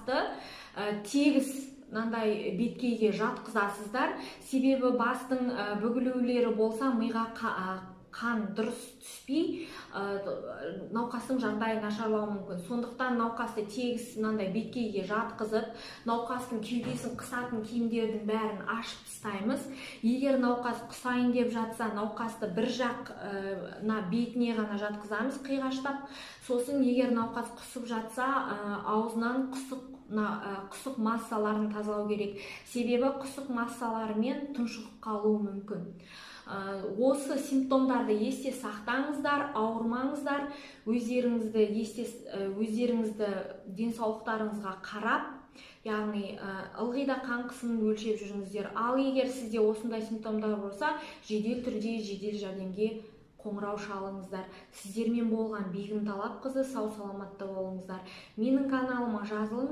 науқасты тегіс мынандай беткейге жатқызасыздар. Себебі бастың бүгілулері болса миға қан дұрыс түспей науқастың жағдайы нашарлауы мүмкін. Сондықтан науқасты тегіс мынандай беткейге жатқызып, науқастың кеудесін қысатын киімдердің бәрін ашып тастаймыз. Егер науқас құсайын деп жатса, науқасты бір жағына бетіне ғана жатқызамыз қиғаштап. Сосын егер науқас құсып жатса, аузынан құсық массаларын тазалау керек. Себебі құсық массаларымен тұншығып қалуы мүмкін. Осы симптомдарды есте сақтаңыздар, ауырмаңыздар, өздеріңізді денсаулықтарыңызға қарап, яғни ылғи да қан қысымын өлшеп жүріңіздер. Ал егер сізде осындай симптомдар болса, жедел түрде жедел жәрдемге қоңырау шалыңыздар. Сіздермен болған Бегім Талапқызы, сау саламатта болыңыздар. Менің каналыма жазылыңыз.